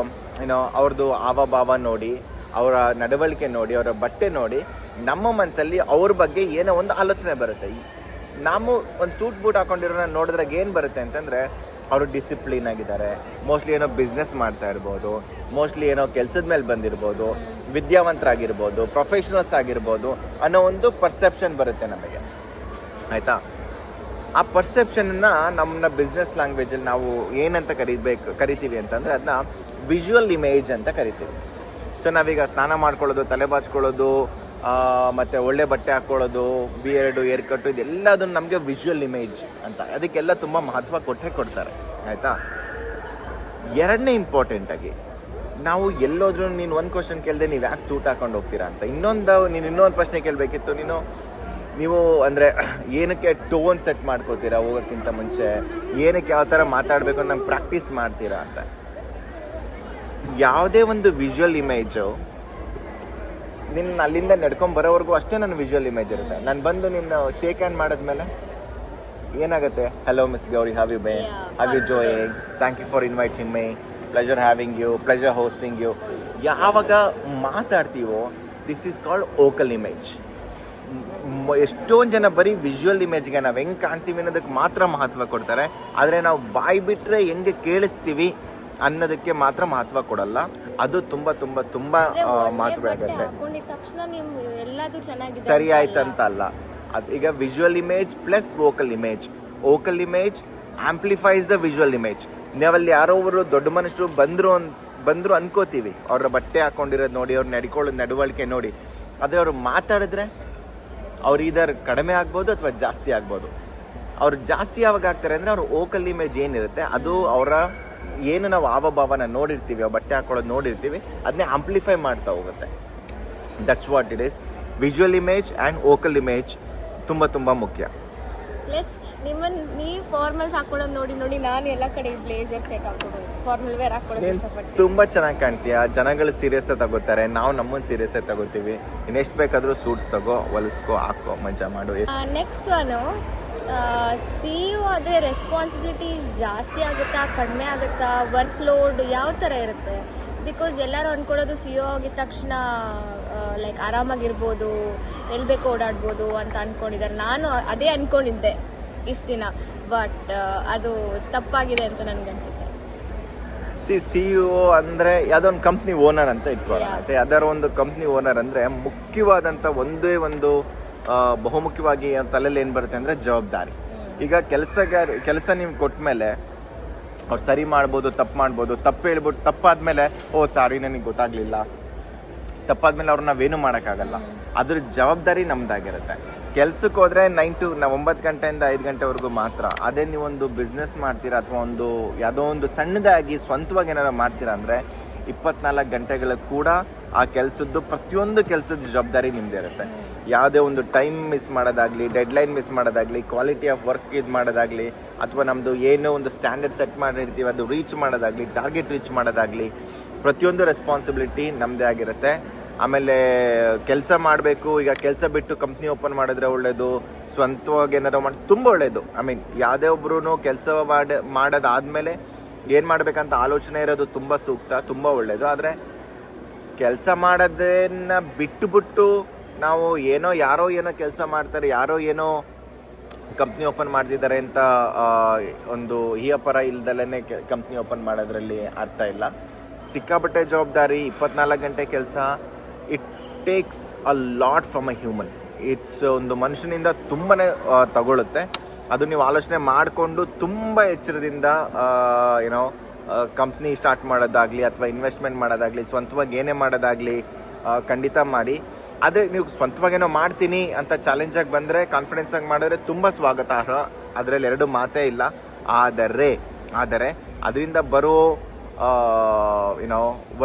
ಅವ್ರದ್ದು ಹಾವಭಾವ ನೋಡಿ, ಅವರ ನಡವಳಿಕೆ ನೋಡಿ, ಅವರ ಬಟ್ಟೆ ನೋಡಿ, ನಮ್ಮ ಮನಸ್ಸಲ್ಲಿ ಅವ್ರ ಬಗ್ಗೆ ಏನೋ ಒಂದು ಆಲೋಚನೆ ಬರುತ್ತೆ. ನಾವು ಒಂದು ಸೂಟ್ ಬೂಟ್ ಹಾಕೊಂಡಿರೋನ ನೋಡಿದ್ರಾಗ ಏನು ಬರುತ್ತೆ ಅಂತಂದರೆ, ಅವರು ಡಿಸಿಪ್ಲಿನ್ ಆಗಿದ್ದಾರೆ, ಮೋಸ್ಟ್ಲಿ ಏನೋ ಬಿಸ್ನೆಸ್ ಮಾಡ್ತಾ ಇರ್ಬೋದು, ಮೋಸ್ಟ್ಲಿ ಏನೋ ಕೆಲಸದ ಮೇಲೆ ಬಂದಿರ್ಬೋದು, ವಿದ್ಯಾವಂತರಾಗಿರ್ಬೋದು, ಪ್ರೊಫೆಷನಲ್ಸ್ ಆಗಿರ್ಬೋದು ಅನ್ನೋ ಒಂದು ಪರ್ಸೆಪ್ಷನ್ ಬರುತ್ತೆ ನಮಗೆ, ಆಯಿತಾ? ಆ ಪರ್ಸೆಪ್ಷನ್ನ ನಮ್ಮನ್ನ ಬಿಸ್ನೆಸ್ ಲ್ಯಾಂಗ್ವೇಜಲ್ಲಿ ನಾವು ಏನಂತ ಕರಿತೀವಿ ಅಂತಂದರೆ, ಅದನ್ನ ವಿಜುವಲ್ ಇಮೇಜ್ ಅಂತ ಕರಿತೀವಿ. ಸೊ ನಾವೀಗ ಸ್ನಾನ ಮಾಡ್ಕೊಳ್ಳೋದು, ತಲೆ ಬಾಚ್ಕೊಳ್ಳೋದು, ಮತ್ತು ಒಳ್ಳೆ ಬಟ್ಟೆ ಹಾಕ್ಕೊಳ್ಳೋದು, ಬಿಯರ್ಡು, ಏರ್ ಕಟ್ಟು, ಇದೆಲ್ಲದನ್ನು ನಮಗೆ ವಿಜುವಲ್ ಇಮೇಜ್ ಅಂತ, ಅದಕ್ಕೆಲ್ಲ ತುಂಬ ಮಹತ್ವ ಕೊಡ್ತಾರೆ, ಆಯಿತಾ? ಎರಡನೇ ಇಂಪಾರ್ಟೆಂಟಾಗಿ, ನಾವು ಎಲ್ಲೋದ್ರೂ ನೀನು ಒಂದು ಕ್ವಶನ್ ಕೇಳಿದೆ, ನೀವು ಯಾಕೆ ಸೂಟ್ ಹಾಕೊಂಡು ಹೋಗ್ತೀರಾ ಅಂತ. ಇನ್ನೊಂದು ಪ್ರಶ್ನೆ ಕೇಳಬೇಕಿತ್ತು. ನೀವು ಅಂದರೆ ಏನಕ್ಕೆ ಟೋನ್ ಸೆಟ್ ಮಾಡ್ಕೋತೀರಾ ಹೋಗೋಕ್ಕಿಂತ ಮುಂಚೆ, ಏನಕ್ಕೆ ಯಾವ ಥರ ಮಾತಾಡಬೇಕು ಅಂತ ನಮ್ಗೆ ಪ್ರಾಕ್ಟೀಸ್ ಮಾಡ್ತೀರಾ ಅಂತ. ಯಾವುದೇ ಒಂದು ವಿಜುವಲ್ ಇಮೇಜು ನಿನ್ನ ಅಲ್ಲಿಂದ ನಡ್ಕೊಂಬರೋವರೆಗೂ ಅಷ್ಟೇ ನನ್ನ ವಿಜುವಲ್ ಇಮೇಜ್ ಇರುತ್ತೆ. ನಾನು ಬಂದು ನಿನ್ನ ಶೇಕ್ ಹ್ಯಾಂಡ್ ಮಾಡಿದ್ಮೇಲೆ ಏನಾಗುತ್ತೆ, hello miss Gauri, have you been, have you joining, thank you for inviting me, pleasure having you, pleasure hosting you. ಯಾವಾಗ ಮಾತಾಡ್ತೀವೋ, this is called vocal image. ಎಷ್ಟೊಂದು ಜನ ಬರೀ ವಿಜುವಲ್ ಇಮೇಜ್ಗೆ ನಾವು ಹೆಂಗೆ ಕಾಣ್ತೀವಿ ಅನ್ನೋದಕ್ಕೆ ಮಾತ್ರ ಮಹತ್ವ ಕೊಡ್ತಾರೆ, ಆದರೆ ನಾವು ಬಾಯಿ ಬಿಟ್ಟರೆ ಹೆಂಗೆ ಕೇಳಿಸ್ತೀವಿ ಅನ್ನೋದಕ್ಕೆ ಮಾತ್ರ ಮಹತ್ವ ಕೊಡಲ್ಲ. ಅದು ತುಂಬ ಮಹತ್ವ ಆಗುತ್ತೆ. ಸರಿ ಆಯ್ತಂತ ಅಲ್ಲ, ಅದು ಈಗ visual image plus vocal image. Vocal image amplifies the visual image. ನಾವಲ್ಲಿ ಯಾರೋ ಒಬ್ಬರು ದೊಡ್ಡ ಮನುಷ್ಯರು ಬಂದರು ಅನ್ಕೋತೀವಿ, ಅವ್ರ ಬಟ್ಟೆ ಹಾಕೊಂಡಿರೋದು ನೋಡಿ, ಅವ್ರು ನಡ್ಕೊಳ್ಳೋದು ನಡವಳಿಕೆ ನೋಡಿ. ಆದರೆ ಅವರು ಮಾತಾಡಿದ್ರೆ ಅವ್ರು ಇದರ ಕಡಿಮೆ ಆಗ್ಬೋದು ಅಥವಾ ಜಾಸ್ತಿ ಆಗ್ಬೋದು. ಅವ್ರು ಜಾಸ್ತಿ ಯಾವಾಗ ಆಗ್ತಾರೆ ಅಂದರೆ, ಅವ್ರ ವೋಕಲ್ ಇಮೇಜ್ ಏನಿರುತ್ತೆ ಅದು ಅವರ ಏನು ನಾವು ಹಾವಭಾವನ ನೋಡಿರ್ತೀವಿ, ಆ ಬಟ್ಟೆ ಹಾಕೊಳ್ಳೋದು ನೋಡಿರ್ತೀವಿ, ಅದನ್ನೇ ಆಂಪ್ಲಿಫೈ ಮಾಡ್ತಾ ಹೋಗುತ್ತೆ. That's what it is. Visual image and vocal image ತುಂಬ ಮುಖ್ಯ. ಪ್ಲಸ್ ನೀವು ಫಾರ್ಮಲ್ಸ್ ಹಾಕೊಳ್ಳೋದು ನೋಡಿ ನಾನು ಎಲ್ಲ ಕಡೆ ಬ್ಲೇಸರ್ ಸೆಟ್ ಹಾಕೊಳ್ಳೋದು, ಫಾರ್ಮಲ್ ವೇರ್ ಹಾಕೊಳ್ಳೋದು ಇಷ್ಟಪಡ್ತೀನಿ. ತುಂಬ ಚೆನ್ನಾಗಿ ಕಾಣ್ತೀಯ, ಜನಗಳು ಸೀರಿಯಸ್ ತಗೋತಾರೆ, ನಾವು ನಮ್ಮನ್ನು ಸೀರಿಯಸ್ ತಗೋತೀವಿ. ಇನ್ನೆಷ್ಟು ಬೇಕಾದರೂ ಸೂಟ್ಸ್ ತಗೋ, ಹೊಲಿಸ್ಕೋ, ಹಾಕೋ, ಮಜಾ ಮಾಡು. ನೆಕ್ಸ್ಟ್ CEO ಅದೇ ರೆಸ್ಪಾನ್ಸಿಬಿಲಿಟೀಸ್ ಜಾಸ್ತಿ ಆಗುತ್ತಾ, ಕಡಿಮೆ ಆಗುತ್ತಾ, ವರ್ಕ್ ಲೋಡ್ ಯಾವ ಥರ ಇರುತ್ತೆ? ಬಿಕಾಸ್ ಎಲ್ಲರೂ ಅಂದ್ಕೊಳ್ಳೋದು CEO ಆಗಿದ ತಕ್ಷಣ ಲೈಕ್ ಆರಾಮಾಗಿರ್ಬೋದು, ಎಲ್ಲಿ ಬೇಕೋ ಓಡಾಡ್ಬೋದು ಅಂತ ಅಂದ್ಕೊಂಡಿದ್ದಾರೆ. ನಾನು ಅದೇ ಅಂದ್ಕೊಂಡಿದ್ದೆ ಇಷ್ಟು ದಿನ, ಬಟ್ ಅದು ತಪ್ಪಾಗಿದೆ ಅಂತ ನನಗನ್ಸುತ್ತೆ. CEO ಅಂದರೆ ಯಾವುದೋ ಒಂದು ಕಂಪ್ನಿ ಓನರ್ ಅಂತ ಇಟ್ಕೊಳ್ಳೋಣ, ಆಯ್ತು? ಯಾವ್ದಾರ ಒಂದು ಕಂಪ್ನಿ ಓನರ್ ಅಂದರೆ ಮುಖ್ಯವಾದಂಥ ಒಂದೇ ಒಂದು ಬಹುಮುಖ್ಯವಾಗಿ ತಲೆಯಲ್ಲಿ ಏನು ಬರುತ್ತೆ ಅಂದರೆ ಜವಾಬ್ದಾರಿ. ಈಗ ಕೆಲಸ ನೀವು ಕೊಟ್ಟ ಮೇಲೆ ಅವ್ರು ಸರಿ ಮಾಡ್ಬೋದು, ತಪ್ಪು ಮಾಡ್ಬೋದು, ತಪ್ಪು ಹೇಳ್ಬಿಟ್ಟು ತಪ್ಪಾದ್ಮೇಲೆ ಸಾರಿ ನನಗೆ ಗೊತ್ತಾಗಲಿಲ್ಲ, ತಪ್ಪಾದ್ಮೇಲೆ ಅವ್ರು ನಾವೇನು ಮಾಡೋಕ್ಕಾಗಲ್ಲ. ಅದ್ರ ಜವಾಬ್ದಾರಿ ನಮ್ದಾಗಿರುತ್ತೆ. ಕೆಲ್ಸಕ್ಕೆ ಹೋದರೆ 9 ಗಂಟೆಯಿಂದ 5 ಗಂಟೆವರೆಗೂ ಮಾತ್ರ. ಅದೇ ನೀವೊಂದು ಬಿಸ್ನೆಸ್ ಮಾಡ್ತೀರಾ ಅಥವಾ ಯಾವುದೋ ಒಂದು ಸಣ್ಣದಾಗಿ ಸ್ವಂತವಾಗಿ ಏನಾರು ಮಾಡ್ತೀರಾ ಅಂದರೆ 24 ಗಂಟೆಗಳ ಕೂಡ ಆ ಕೆಲಸದ್ದು ಪ್ರತಿಯೊಂದು ಕೆಲಸದ ಜವಾಬ್ದಾರಿ ನಿಮ್ಮದೇ ಇರುತ್ತೆ. ಯಾವುದೇ ಒಂದು ಟೈಮ್ ಮಿಸ್ ಮಾಡೋದಾಗಲಿ, ಡೆಡ್ಲೈನ್ ಮಿಸ್ ಮಾಡೋದಾಗಲಿ, ಕ್ವಾಲಿಟಿ ಆಫ್ ವರ್ಕ್ ಇದು ಮಾಡೋದಾಗಲಿ, ಅಥವಾ ನಮ್ಮದು ಏನೋ ಒಂದು ಸ್ಟ್ಯಾಂಡರ್ಡ್ ಸೆಟ್ ಮಾಡಿರ್ತೀವಿ ಅದು ರೀಚ್ ಮಾಡೋದಾಗಲಿ, ಟಾರ್ಗೆಟ್ ರೀಚ್ ಮಾಡೋದಾಗಲಿ, ಪ್ರತಿಯೊಂದು ರೆಸ್ಪಾನ್ಸಿಬಿಲಿಟಿ ನಮ್ಮದೇ ಆಗಿರುತ್ತೆ. ಆಮೇಲೆ ಕೆಲಸ ಮಾಡಬೇಕು, ಈಗ ಕೆಲಸ ಬಿಟ್ಟು ಕಂಪ್ನಿ ಓಪನ್ ಮಾಡಿದ್ರೆ ಒಳ್ಳೆಯದು, ಸ್ವಂತವಾಗಿ ಏನಾರು ಮಾಡಿ ತುಂಬ ಒಳ್ಳೆಯದು. ಐ ಮೀನ್ ಯಾವುದೇ ಒಬ್ರು ಕೆಲಸ ಮಾಡೋದಾದಮೇಲೆ ಏನು ಮಾಡಬೇಕಂತ ಆಲೋಚನೆ ಇರೋದು ತುಂಬ ಸೂಕ್ತ, ತುಂಬ ಒಳ್ಳೆಯದು. ಆದರೆ ಕೆಲಸ ಮಾಡೋದನ್ನು ಬಿಟ್ಟು ನಾವು ಯಾರೋ ಏನೋ ಕೆಲಸ ಮಾಡ್ತಾರೆ, ಯಾರೋ ಏನೋ ಕಂಪ್ನಿ ಓಪನ್ ಮಾಡ್ತಿದ್ದಾರೆ ಅಂತ ಒಂದು ಹಿಯಪರ ಇಲ್ದಲೇ ಕಂಪ್ನಿ ಓಪನ್ ಮಾಡೋದ್ರಲ್ಲಿ ಅರ್ಥ ಇಲ್ಲ. ಸಿಕ್ಕಾಪಟ್ಟೆ ಜವಾಬ್ದಾರಿ, 24 ಗಂಟೆ ಕೆಲಸ, it takes a lot from a human. It's ಒಂದು ಮನುಷ್ಯನಿಂದ ತುಂಬಾ ತಗೊಳುತ್ತೆ. ಅದು ನೀವು ಆಲೋಚನೆ ಮಾಡಿಕೊಂಡು ತುಂಬ ಎಚ್ಚರದಿಂದ ಕಂಪ್ನಿ ಸ್ಟಾರ್ಟ್ ಮಾಡೋದಾಗಲಿ ಅಥವಾ ಇನ್ವೆಸ್ಟ್ಮೆಂಟ್ ಮಾಡೋದಾಗಲಿ, ಸ್ವಂತವಾಗಿ ಏನೇ ಮಾಡೋದಾಗಲಿ ಖಂಡಿತ ಮಾಡಿ. ಆದರೆ ನೀವು ಸ್ವಂತವಾಗೇನೋ ಮಾಡ್ತೀನಿ ಅಂತ ಚಾಲೆಂಜಾಗಿ ಬಂದರೆ, ಕಾನ್ಫಿಡೆನ್ಸಾಗಿ ಮಾಡಿದ್ರೆ ತುಂಬ ಸ್ವಾಗತಾರ್ಹ, ಅದರಲ್ಲಿ ಎರಡು ಮಾತೇ ಇಲ್ಲ. ಆದರೆ ಅದರಿಂದ ಬರೋ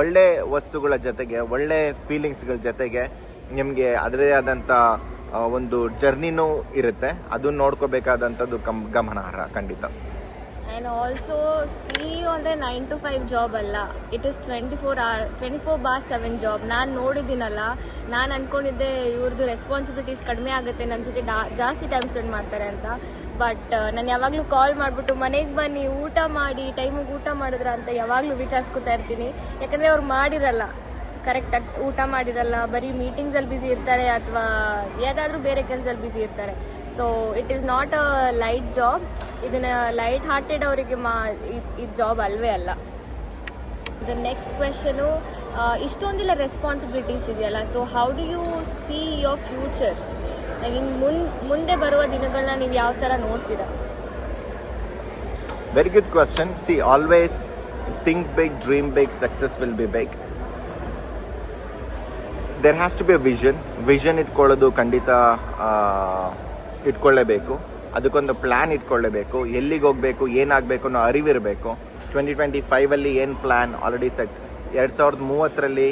ಒಳ್ಳೆ ವಸ್ತುಗಳ ಜೊತೆಗೆ, ಒಳ್ಳೆ ಫೀಲಿಂಗ್ಸ್ಗಳ ಜೊತೆಗೆ ನಿಮಗೆ ಅದರದೇ ಆದಂಥ ಒಂದು ಜರ್ನಿನೂ ಇರುತ್ತೆ. ಅದನ್ನು ನೋಡ್ಕೋಬೇಕಾದಂಥದ್ದು ಗಮನಾರ್ಹ ಖಂಡಿತ. ಆ್ಯಂಡ್ ಆಲ್ಸೋ CEO ಅಂದರೆ 9 to 5 ಜಾಬ್ ಅಲ್ಲ, ಇಟ್ ಇಸ್ 24/7 ಜಾಬ್. ನಾನು ನೋಡಿದ್ದೀನಲ್ಲ, ನಾನು ಅಂದ್ಕೊಂಡಿದ್ದೆ ಇವ್ರದ್ದು ರೆಸ್ಪಾನ್ಸಿಬಿಲಿಟೀಸ್ ಕಡಿಮೆ ಆಗುತ್ತೆ, ನನ್ನ ಜೊತೆ ಜಾಸ್ತಿ ಟೈಮ್ ಸ್ಪೆಂಡ್ ಮಾಡ್ತಾರೆ ಅಂತ. ಬಟ್ ನಾನು ಯಾವಾಗಲೂ ಕಾಲ್ ಮಾಡಿಬಿಟ್ಟು ಮನೆಗೆ ಬನ್ನಿ, ಊಟ ಮಾಡಿ, ಟೈಮಿಗೆ ಊಟ ಮಾಡಿದ್ರ ಅಂತ ಯಾವಾಗಲೂ ವಿಚಾರಿಸ್ಕೊತಾ ಇರ್ತೀನಿ. ಯಾಕಂದರೆ ಅವ್ರು ಮಾಡಿರಲ್ಲ, ಕರೆಕ್ಟಾಗಿ ಊಟ ಮಾಡಿರಲ್ಲ, ಬರೀ ಮೀಟಿಂಗ್ಸಲ್ಲಿ ಬ್ಯುಸಿ ಇರ್ತಾರೆ ಅಥವಾ ಯಾವುದಾದ್ರೂ ಬೇರೆ ಕೆಲಸದಲ್ಲಿ ಬ್ಯುಸಿ ಇರ್ತಾರೆ. So it is not a light job. ಇದನ್ನು ಲೈಟ್ ಹಾರ್ಟೆಡ್ ಅವರಿಗೆ ಇದು ಜಾಬ್ ಅಲ್ವೇ ಅಲ್ಲ. ದ ನೆಕ್ಸ್ಟ್ ಕ್ವೆಶನು, ಇಷ್ಟೊಂದಿಲ್ಲ ರೆಸ್ಪಾನ್ಸಿಬಿಲಿಟೀಸ್ ಇದೆಯಲ್ಲ, so how do you see your future? ಮುಂದೆ ಬರುವ ದಿನಗಳನ್ನ ನೀವು ಯಾವ ಥರ ನೋಡ್ತೀರಾ? Very good question. See, always think big, dream big, success will be big. There has to be a vision ಇಟ್ಕೊಳ್ಳೋದು ಖಂಡಿತ ಇಟ್ಕೊಳ್ಳೇಬೇಕು. ಅದಕ್ಕೊಂದು ಪ್ಲ್ಯಾನ್ ಇಟ್ಕೊಳ್ಳೇಬೇಕು. ಎಲ್ಲಿಗೆ ಹೋಗಬೇಕು, ಏನಾಗಬೇಕು ಅನ್ನೋ ಅರಿವಿರಬೇಕು. 2025 ಏನು ಪ್ಲ್ಯಾನ್ ಆಲ್ರೆಡಿ ಸೆಟ್. 2030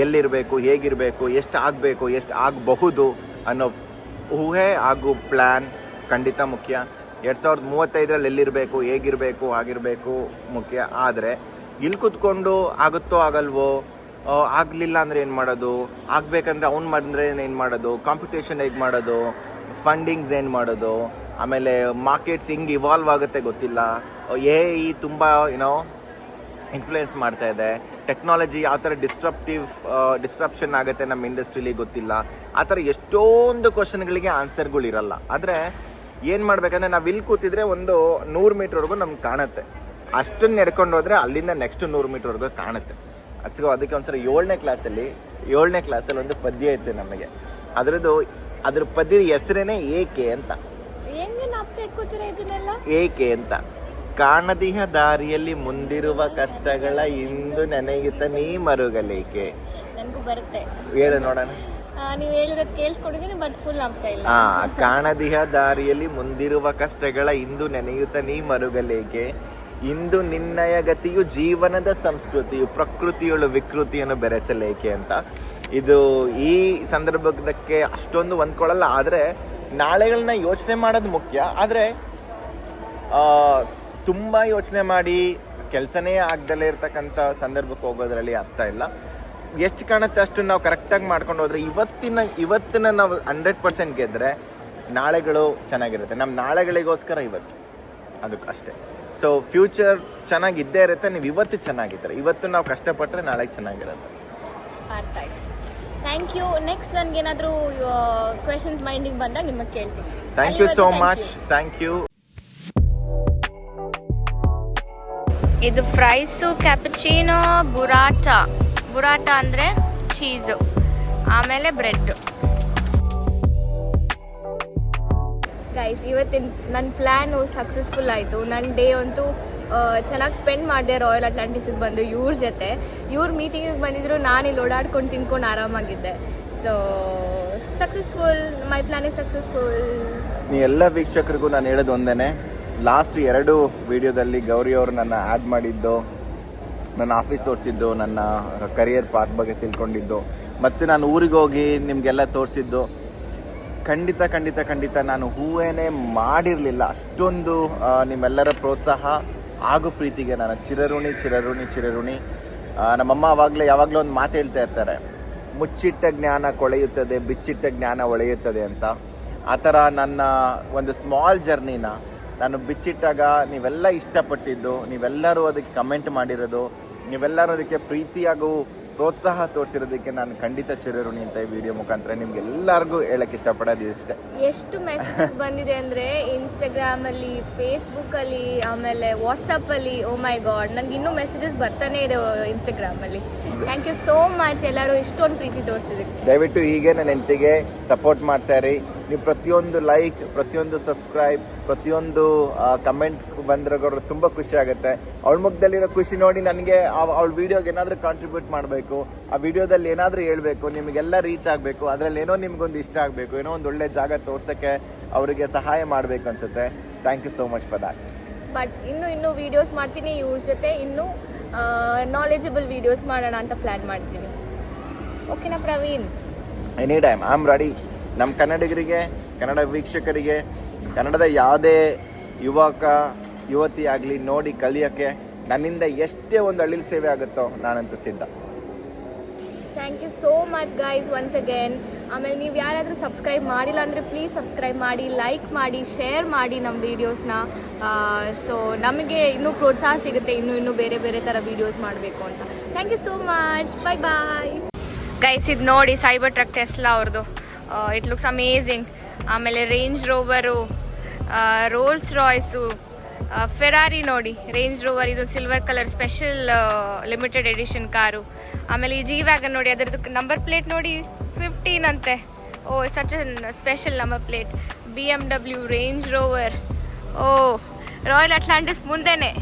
ಎಲ್ಲಿರಬೇಕು, ಹೇಗಿರಬೇಕು, ಎಷ್ಟು ಆಗಬೇಕು, ಎಷ್ಟು ಆಗಬಹುದು ಅನ್ನೋ ಊಹೆ ಹಾಗೂ ಪ್ಲ್ಯಾನ್ ಖಂಡಿತ ಮುಖ್ಯ. 2035 ಎಲ್ಲಿರಬೇಕು, ಹೇಗಿರಬೇಕು, ಆಗಿರಬೇಕು ಮುಖ್ಯ. ಆದರೆ ಇಲ್ಲಿ ಕೂತ್ಕೊಂಡು ಆಗುತ್ತೋ ಆಗಲ್ವೋ, ಆಗಲಿಲ್ಲ ಅಂದರೆ ಏನು ಮಾಡೋದು, ಆಗಬೇಕಂದ್ರೆ ಅವ್ನು ಮಾಡಿದ್ರೆ ಏನು ಮಾಡೋದು, ಕಾಂಪಿಟೇಷನ್ ಹೇಗೆ ಮಾಡೋದು, ಫಂಡಿಂಗ್ಸ್ ಏನು ಮಾಡೋದು, ಆಮೇಲೆ ಮಾರ್ಕೆಟ್ಸ್ ಹಿಂಗೆ ಇವಾಲ್ವ್ ಆಗುತ್ತೆ ಗೊತ್ತಿಲ್ಲ, ತುಂಬ ಇನ್ಫ್ಲುಯೆನ್ಸ್ ಮಾಡ್ತಾ ಇದೆ, ಟೆಕ್ನಾಲಜಿ ಯಾವ ಥರ ಡಿಸ್ಟ್ರಪ್ಷನ್ ಆಗುತ್ತೆ ನಮ್ಮ ಇಂಡಸ್ಟ್ರೀಲಿ ಗೊತ್ತಿಲ್ಲ. ಆ ಥರ ಎಷ್ಟೊಂದು ಕ್ವಶನ್ಗಳಿಗೆ ಆನ್ಸರ್ಗಳಿರಲ್ಲ. ಆದರೆ ಏನು ಮಾಡಬೇಕಂದ್ರೆ ನಾವು ಇಲ್ಲಿ ಕೂತಿದ್ರೆ ಒಂದು 100 ಮೀಟ್ರ್ವರೆಗೂ ನಮ್ಗೆ ಕಾಣುತ್ತೆ. ಅಷ್ಟನ್ನು ನಡ್ಕೊಂಡು ಹೋದರೆ ಅಲ್ಲಿಂದ ನೆಕ್ಸ್ಟ್ 100 ಮೀಟ್ರ್ವರೆಗೂ ಕಾಣುತ್ತೆ. ಅದಕ್ಕೆ ಒಂದ್ಸಲ 7ನೇ ಕ್ಲಾಸಲ್ಲಿ ಒಂದು ಪದ್ಯ ಇತ್ತು ನಮಗೆ. ಅದ್ರ ಪದ್ಯದ ಹೆಸರೇನೆ ಏಕೆ ಅಂತ. ಏಕೆ ಅಂತ. ಕಾಣದಿಹ ದಾರಿಯಲ್ಲಿ ಮುಂದಿರುವ ಕಷ್ಟಗಳ ಇಂದು ನೆನೆಯುತ್ತ ನೀ ಮರುಗಲೇಕೆ. ನನಗೂ ಬರುತ್ತೆ, ಹೇಳು ನೋಡೋಣ. ನೀವು ಹೇಳಿರೋದು ಕೇಳಿಸ್ಕೊಂಡಿದ್ದೀನಿ, ಬಟ್ ಫುಲ್ ಆಗ್ತಾ ಇಲ್ಲ. ಕಾಣದಿಹ ದಾರಿಯಲ್ಲಿ ಮುಂದಿರುವ ಕಷ್ಟಗಳ ಇಂದು ನೆನೆಯುತ್ತ ನೀ ಮರುಗಲೇಕೆ. ಇಂದು ನಿನ್ನಯ ಗತಿಯು ಜೀವನದ ಸಂಸ್ಕೃತಿಯು ಪ್ರಕೃತಿಯೊಳು ವಿಕೃತಿಯನ್ನು ಬೆರೆಸಲೇಕೆ ಅಂತ. ಇದು ಈ ಸಂದರ್ಭಕ್ಕೆ ಅಷ್ಟೊಂದು ಹೊಂದ್ಕೊಳ್ಳಲ್ಲ. ಆದರೆ ನಾಳೆಗಳನ್ನ ಯೋಚನೆ ಮಾಡೋದು ಮುಖ್ಯ. ಆದರೆ ತುಂಬ ಯೋಚನೆ ಮಾಡಿ ಕೆಲಸನೇ ಆಗದಲ್ಲೇ ಇರ್ತಕ್ಕಂಥ ಸಂದರ್ಭಕ್ಕೆ ಹೋಗೋದ್ರಲ್ಲಿ ಅರ್ಥ ಇಲ್ಲ. ಎಷ್ಟು ಕಾಣುತ್ತೆ ಅಷ್ಟು ನಾವು ಕರೆಕ್ಟಾಗಿ ಮಾಡ್ಕೊಂಡು ಹೋದರೆ ಇವತ್ತಿನ ನಾವು 100% ಗೆದ್ದರೆ ನಾಳೆಗಳು ಚೆನ್ನಾಗಿರುತ್ತೆ. ನಮ್ಮ ನಾಳೆಗಳಿಗೋಸ್ಕರ ಇವತ್ತು, ಅದಕ್ಕೆ ಅಷ್ಟೇ. ಸೊ ಫ್ಯೂಚರ್ ಚೆನ್ನಾಗಿದ್ದೇ ಇರುತ್ತೆ. ನೀವು ಇವತ್ತು ಚೆನ್ನಾಗಿದ್ದಾರೆ, ಇವತ್ತು ನಾವು ಕಷ್ಟಪಟ್ಟರೆ ನಾಳೆಗೆ ಚೆನ್ನಾಗಿರುತ್ತೆ. ಅರ್ಥ ಆಯ್ತು. Thank you. ನೆಕ್ಸ್ಟ್ ನನಗೇನಾದರೂ ಕ್ವೆಶನ್ಸ್ ಮೈಂಡಿಗೆ ಬಂದಾಗ ನಿಮಗೆ ಕೇಳ್ತೀನಿ. Thank you so much. Thank you. ಇದು ಫ್ರೈಸು, ಕ್ಯಾಪುಚಿನೋ, ಬುರಾಟ ಅಂದರೆ ಚೀಸು, ಆಮೇಲೆ ಬ್ರೆಡ್. ಗೈಸ್, ಇವತ್ತಿನ ನನ್ನ ಪ್ಲ್ಯಾನು ಸಕ್ಸಸ್ಫುಲ್ ಆಯಿತು. ನನ್ನ ಡೇ ಅಂತೂ ಚೆನ್ನಾಗಿ ಸ್ಪೆಂಡ್ ಮಾಡಿದೆ ರಾಯಲ್ ಅಟ್ಲಾಂಟಿಸಿಗೆ ಬಂದು ಇವ್ರ ಜೊತೆ. ಇವ್ರ ಮೀಟಿಂಗಿಗೆ ಬಂದಿದ್ರು, ನಾನು ಇಲ್ಲಿ ಓಡಾಡ್ಕೊಂಡು ತಿನ್ಕೊಂಡು ಆರಾಮಾಗಿದ್ದೆ. So successful, my plan is successful. ನೀ ಎಲ್ಲ ವೀಕ್ಷಕರಿಗೂ ನಾನು ಹೇಳೋದು ಒಂದೇ, ಲಾಸ್ಟ್ 2 ವಿಡಿಯೋದಲ್ಲಿ ಗೌರಿ ಅವರು ನನ್ನ ಆ್ಯಡ್ ಮಾಡಿದ್ದು, ನನ್ನ ಆಫೀಸ್ ತೋರಿಸಿದ್ದು, ನನ್ನ ಕರಿಯರ್ ಪಾತ್ ಬಗ್ಗೆ ತಿಳ್ಕೊಂಡಿದ್ದು, ಮತ್ತು ನಾನು ಊರಿಗೆ ಹೋಗಿ ನಿಮಗೆಲ್ಲ ತೋರಿಸಿದ್ದು, ಖಂಡಿತ ನಾನು ಹೂವೇನೇ ಮಾಡಿರಲಿಲ್ಲ. ಅಷ್ಟೊಂದು ನಿಮ್ಮೆಲ್ಲರ ಪ್ರೋತ್ಸಾಹ ಹಾಗೂ ಪ್ರೀತಿಗೆ ನಾನು ಚಿರಋಣಿ. ನಮ್ಮಮ್ಮ ಯಾವಾಗಲೂ ಒಂದು ಮಾತು ಹೇಳ್ತಾ ಇರ್ತಾರೆ, ಮುಚ್ಚಿಟ್ಟ ಜ್ಞಾನ ಕೊಳೆಯುತ್ತದೆ, ಬಿಚ್ಚಿಟ್ಟ ಜ್ಞಾನ ಒಳೆಯುತ್ತದೆ ಅಂತ. ಆ ಥರ ನನ್ನ ಒಂದು ಸ್ಮಾಲ್ ಜರ್ನಿನ ನಾನು ಬಿಚ್ಚಿಟ್ಟಾಗ ನೀವೆಲ್ಲ ಇಷ್ಟಪಟ್ಟಿದ್ದು, ನೀವೆಲ್ಲರೂ ಅದಕ್ಕೆ ಕಮೆಂಟ್ ಮಾಡಿರೋದು, ನೀವೆಲ್ಲರೂ ಅದಕ್ಕೆ ಪ್ರೀತಿಯಾಗೂ ಪ್ರೋತ್ಸಾಹ ತೋರಿಸಿರೋದಕ್ಕೆ ನಾನು ಖಂಡಿತ ಚಿರಋಣಿ ಅಂತ ಈ ವಿಡಿಯೋ ಮುಖಾಂತರ ನಿಮ್ಗೆಲ್ಲರಿಗೂ ಹೇಳಕ್ಕೆ ಇಷ್ಟಪಡೋದು ಇಷ್ಟೇ. ಎಷ್ಟು ಮೆಸೇಜಸ್ ಬಂದಿದೆ ಅಂದರೆ ಇನ್ಸ್ಟಾಗ್ರಾಮಲ್ಲಿ, ಫೇಸ್ಬುಕ್ಕಲ್ಲಿ, ಆಮೇಲೆ ವಾಟ್ಸಪ್ಪಲ್ಲಿ. ಓ ಮೈ ಗಾಡ್, ನನಗೆ ಇನ್ನೂ ಮೆಸೇಜಸ್ ಬರ್ತಾನೆ ಇದೆ ಇನ್ಸ್ಟಾಗ್ರಾಮಲ್ಲಿ. ಥ್ಯಾಂಕ್ ಯು ಸೋ ಮಚ್ ಎಲ್ಲರೂ ಇಷ್ಟೊಂದು ಪ್ರೀತಿ ತೋರಿಸಿದ್ದಕ್ಕೆ. ದಯವಿಟ್ಟು ಹೀಗೆ ನನ್ನ ಹೆಂಡತಿಗೆ ಸಪೋರ್ಟ್ ಮಾಡ್ತಾ ಇರಿ. ನೀವು ಪ್ರತಿಯೊಂದು ಲೈಕ್, ಪ್ರತಿಯೊಂದು ಸಬ್ಸ್ಕ್ರೈಬ್, ಪ್ರತಿಯೊಂದು ಕಮೆಂಟ್ ಬಂದ್ರಗೋರು ತುಂಬ ಖುಷಿ ಆಗುತ್ತೆ. ಅವಳ ಮುಖದಲ್ಲಿರೋ ಖುಷಿ ನೋಡಿ ನನಗೆ ಅವಳ ವೀಡಿಯೋಗೆ ಏನಾದರೂ ಕಾಂಟ್ರಿಬ್ಯೂಟ್ ಮಾಡಬೇಕು, ಆ ವಿಡಿಯೋದಲ್ಲಿ ಏನಾದರೂ ಹೇಳ್ಬೇಕು, ನಿಮಗೆಲ್ಲ ರೀಚ್ ಆಗಬೇಕು, ಅದರಲ್ಲಿ ಏನೋ ನಿಮ್ಗೊಂದು ಇಷ್ಟ ಆಗಬೇಕು, ಏನೋ ಒಂದು ಒಳ್ಳೆ ಜಾಗ ತೋರ್ಸೋಕ್ಕೆ ಅವರಿಗೆ ಸಹಾಯ ಮಾಡಬೇಕು ಅನಿಸುತ್ತೆ. Thank you so much for that. But ಇನ್ನೂ ವೀಡಿಯೋಸ್ ಮಾಡ್ತೀನಿ ಇವ್ರ ಜೊತೆ, ಇನ್ನೂ ನಾಲೆಜಬಲ್ ವೀಡಿಯೋಸ್ ಮಾಡೋಣ ಅಂತ ಪ್ಲ್ಯಾನ್ ಮಾಡ್ತೀನಿ. ಓಕೆನಾ Praveen? Any time I am ready. ನಮ್ಮ ಕನ್ನಡಿಗರಿಗೆ, ಕನ್ನಡ ವೀಕ್ಷಕರಿಗೆ, ಕನ್ನಡದ ಯಾವುದೇ ಯುವತಿ ಆಗಲಿ ನೋಡಿ ಕಲಿಯೋಕ್ಕೆ ನನ್ನಿಂದ ಎಷ್ಟೇ ಒಂದು ಅಳಿಲ್ ಸೇವೆ ಆಗುತ್ತೋ ನಾನಂತೂ ಸಿದ್ಧ. Thank you so much guys once again. ಆಮೇಲೆ ನೀವು ಯಾರಾದರೂ ಸಬ್ಸ್ಕ್ರೈಬ್ ಮಾಡಿಲ್ಲ ಅಂದರೆ ಪ್ಲೀಸ್ ಸಬ್ಸ್ಕ್ರೈಬ್ ಮಾಡಿ, ಲೈಕ್ ಮಾಡಿ, ಶೇರ್ ಮಾಡಿ ನಮ್ಮ ವೀಡಿಯೋಸ್ನ. ಸೊ ನಮಗೆ ಇನ್ನೂ ಪ್ರೋತ್ಸಾಹ ಸಿಗುತ್ತೆ ಇನ್ನೂ ಬೇರೆ ಬೇರೆ ಥರ ವೀಡಿಯೋಸ್ ಮಾಡಬೇಕು ಅಂತ. Thank you so much. Bye bye guys. ಇದು ನೋಡಿ ಸೈಬರ್ ಟ್ರಕ್ ಟೆಸ್ಲಾ ಅವ್ರದ್ದು. It looks amazing. ಆಮೇಲೆ Range Rover, Rolls Royce, Ferrari ನೋಡಿ, ರೇಂಜ್ ರೋವರ್, ಇದು silver colour special limited edition car. ಆಮೇಲೆ ಈ ಜಿ ವ್ಯಾಗನ್ ನೋಡಿ, ಅದರದ್ದು ನಂಬರ್ ಪ್ಲೇಟ್ ನೋಡಿ 15 ಅಂತೆ. Oh such special number plate. BMW, Range Rover, oh Royal Atlantis ಮುಂದೆನೆ.